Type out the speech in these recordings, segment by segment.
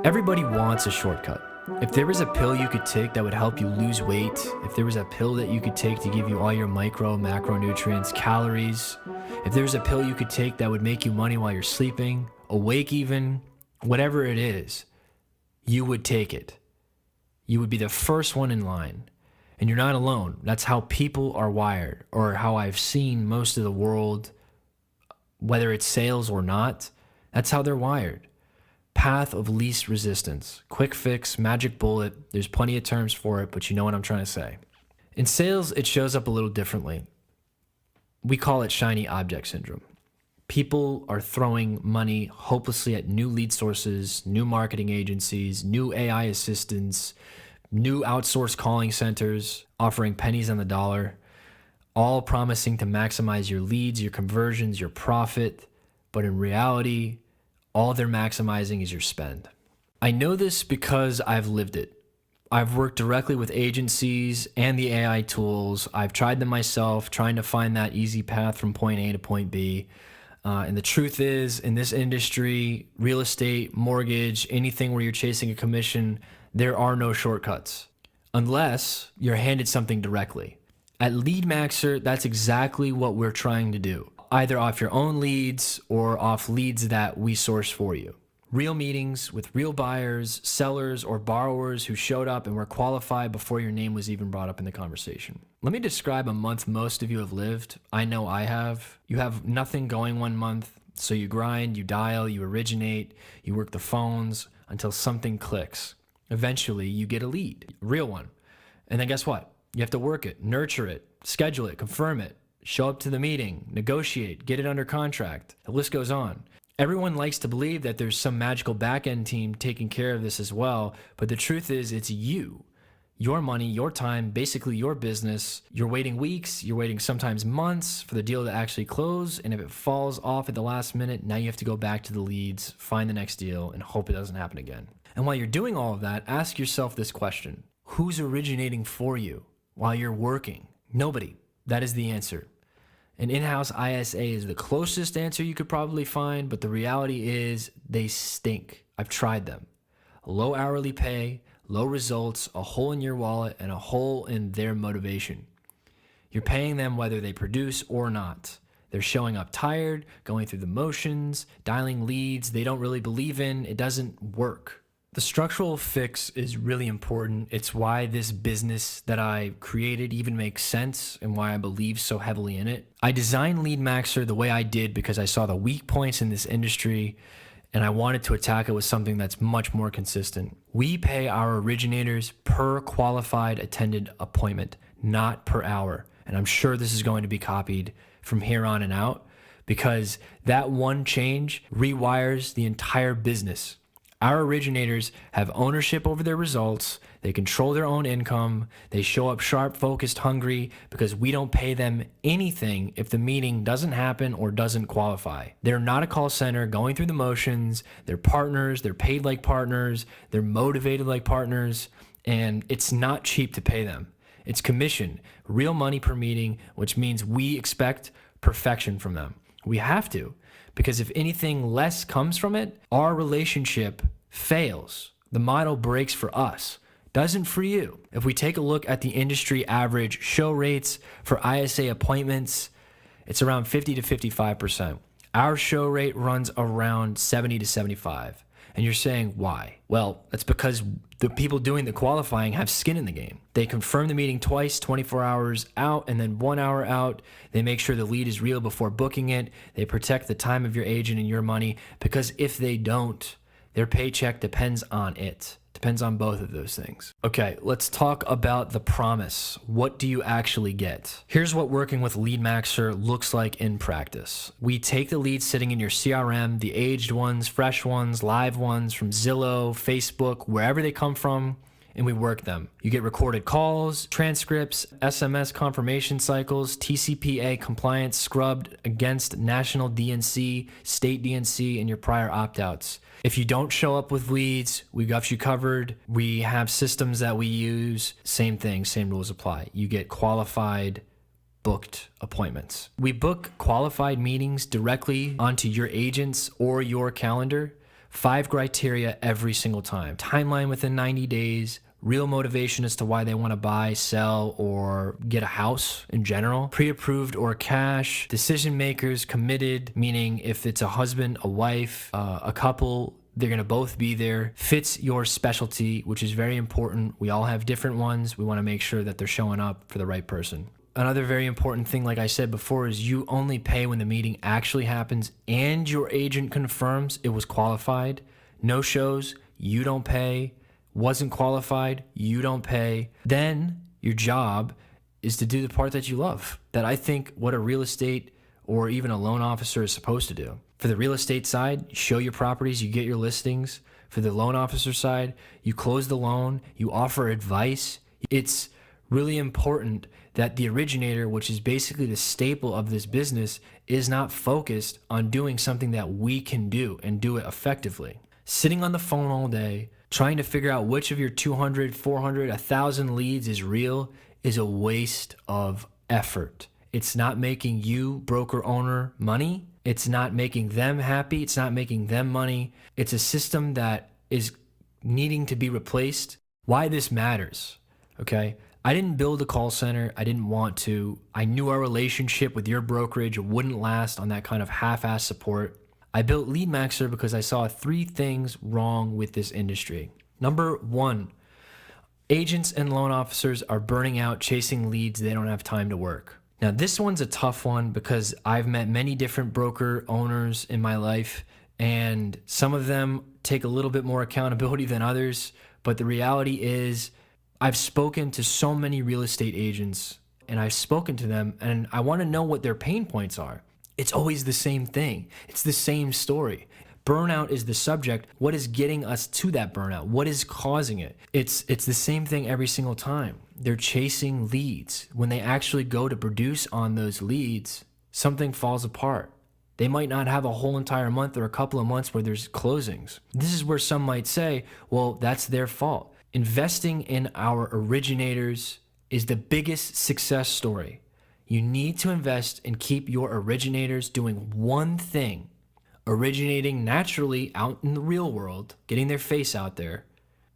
Everybody wants a shortcut. If there was a pill you could take that would help you lose weight, if there was a pill that you could take to give you all your micro, macronutrients, calories, if there was a pill you could take that would make you money while you're sleeping, awake even, whatever it is, you would take it. You would be the first one in line. And you're not alone. That's how people are wired, or how I've seen most of the world, whether it's sales or not, that's how they're wired. Path of least resistance, quick fix, magic bullet. There's plenty of terms for it, but you know what I'm trying to say. In sales, it shows up a little differently. We call it shiny object syndrome. People are throwing money hopelessly at new lead sources, new marketing agencies, new AI assistants, new outsourced calling centers, offering pennies on the dollar, all promising to maximize your leads, your conversions, your profit. But in reality, all they're maximizing is your spend. I know this because I've lived it. I've worked directly with agencies and the AI tools. I've tried them myself, trying to find that easy path from point A to point B. And the truth is, in this industry, real estate, mortgage, anything where you're chasing a commission, there are no shortcuts unless you're handed something directly. At leadmaxer, that's exactly what we're trying to do, either off your own leads or off leads that we source for you. Real meetings with real buyers, sellers, or borrowers who showed up and were qualified before your name was even brought up in the conversation. Let me describe a month most of you have lived. I know I have. You have nothing going one month, so you grind, you dial, you originate, you work the phones until something clicks. Eventually, you get a lead, a real one. And then guess what? You have to work it, nurture it, schedule it, confirm it, show up to the meeting, negotiate, get it under contract. The list goes on. Everyone likes to believe that there's some magical back-end team taking care of this as well, but the truth is it's you. Your money, your time, basically your business. You're waiting weeks, you're waiting sometimes months for the deal to actually close, and if it falls off at the last minute, now you have to go back to the leads, find the next deal, and hope it doesn't happen again. And while you're doing all of that, ask yourself this question. Who's originating for you while you're working? Nobody. That is the answer. An in-house ISA is the closest answer you could probably find, but the reality is they stink. I've tried them. Low hourly pay, low results, a hole in your wallet, and a hole in their motivation. You're paying them whether they produce or not. They're showing up tired, going through the motions, dialing leads they don't really believe in. It doesn't work. The structural fix is really important. It's why this business that I created even makes sense and why I believe so heavily in it. I designed leadmaxer the way I did because I saw the weak points in this industry and I wanted to attack it with something that's much more consistent. We pay our originators per qualified attended appointment, not per hour. And I'm sure this is going to be copied from here on and out because that one change rewires the entire business. Our originators have ownership over their results, they control their own income, they show up sharp, focused, hungry because we don't pay them anything if the meeting doesn't happen or doesn't qualify. They're not a call center going through the motions, they're partners, they're paid like partners, they're motivated like partners, and it's not cheap to pay them. It's commission, real money per meeting, which means we expect perfection from them. We have to. Because if anything less comes from it, our relationship fails. The model breaks for us, doesn't for you. If we take a look at the industry average show rates for ISA appointments, it's around 50 to 55%. Our show rate runs around 70 to 75. And you're saying, why? Well, that's because the people doing the qualifying have skin in the game. They confirm the meeting twice, 24 hours out, and then 1 hour out. They make sure the lead is real before booking it. They protect the time of your agent and your money, because if they don't, their paycheck depends on it. Depends on both of those things. Okay, let's talk about the promise. What do you actually get? Here's what working with leadmaxer looks like in practice. We take the leads sitting in your CRM, the aged ones, fresh ones, live ones from Zillow, Facebook, wherever they come from, and we work them. You get recorded calls, transcripts, SMS confirmation cycles, TCPA compliance scrubbed against national DNC, state DNC, and your prior opt-outs. If you don't show up with leads, we got you covered. We have systems that we use. Same thing, same rules apply. You get qualified, booked appointments. We book qualified meetings directly onto your agents or your calendar 5 criteria every single time. Timeline within 90 days, real motivation as to why they want to buy, sell, or get a house in general, pre-approved or cash, decision makers committed, meaning if it's a husband, a wife, a couple, they're going to both be there. Fits your specialty, which is very important. We all have different ones. We want to make sure that they're showing up for the right person. Another very important thing, like I said before, is you only pay when the meeting actually happens and your agent confirms it was qualified. No shows, you don't pay. Wasn't qualified, you don't pay. Then your job is to do the part that you love. That I think what a real estate or even a loan officer is supposed to do. For the real estate side, you show your properties, you get your listings. For the loan officer side, you close the loan, you offer advice. It's really important that the originator, which is basically the staple of this business, is not focused on doing something that we can do and do it effectively. Sitting on the phone all day, trying to figure out which of your 200, 400, 1,000 leads is real is a waste of effort. It's not making you, broker owner, money. It's not making them happy. It's not making them money. It's a system that is needing to be replaced. Why this matters, okay? I didn't build a call center. I didn't want to. I knew our relationship with your brokerage wouldn't last on that kind of half-ass support. I built leadmaxer because I saw 3 things wrong with this industry. Number 1, agents and loan officers are burning out chasing leads they don't have time to work. Now, this one's a tough one because I've met many different broker owners in my life, and some of them take a little bit more accountability than others. But the reality is, I've spoken to so many real estate agents, and I've spoken to them, and I want to know what their pain points are. It's always the same thing. It's the same story. Burnout is the subject. What is getting us to that burnout? What is causing it? It's the same thing every single time. They're chasing leads. When they actually go to produce on those leads, something falls apart. They might not have a whole entire month or a couple of months where there's closings. This is where some might say, well, that's their fault. Investing in our originators is the biggest success story. You need to invest and keep your originators doing one thing, originating naturally out in the real world, getting their face out there,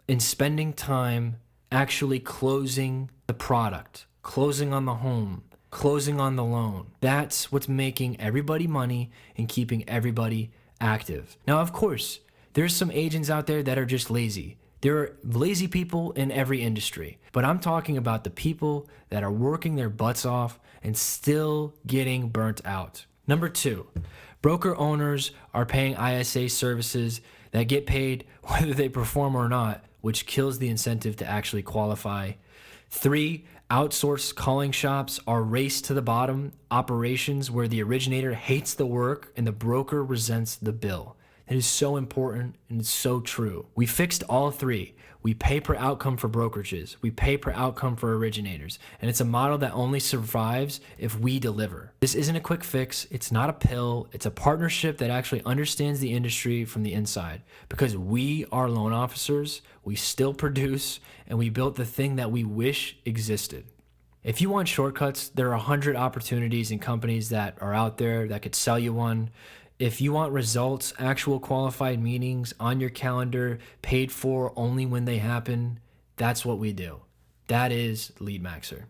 and spending time actually closing the product, closing on the home, closing on the loan. That's what's making everybody money and keeping everybody active. Now, of course, there's some agents out there that are just lazy. There are lazy people in every industry, but I'm talking about the people that are working their butts off and still getting burnt out. Number 2, broker owners are paying ISA services that get paid whether they perform or not, which kills the incentive to actually qualify. 3, outsourced calling shops are race to the bottom operations where the originator hates the work and the broker resents the bill. It is so important and it's so true. We fixed all 3. We pay per outcome for brokerages. We pay per outcome for originators. And it's a model that only survives if we deliver. This isn't a quick fix. It's not a pill. It's a partnership that actually understands the industry from the inside. Because we are loan officers, we still produce, and we built the thing that we wish existed. If you want shortcuts, there are 100 opportunities and companies that are out there that could sell you one. If you want results, actual qualified meetings on your calendar, paid for only when they happen, that's what we do. That is leadmaxer.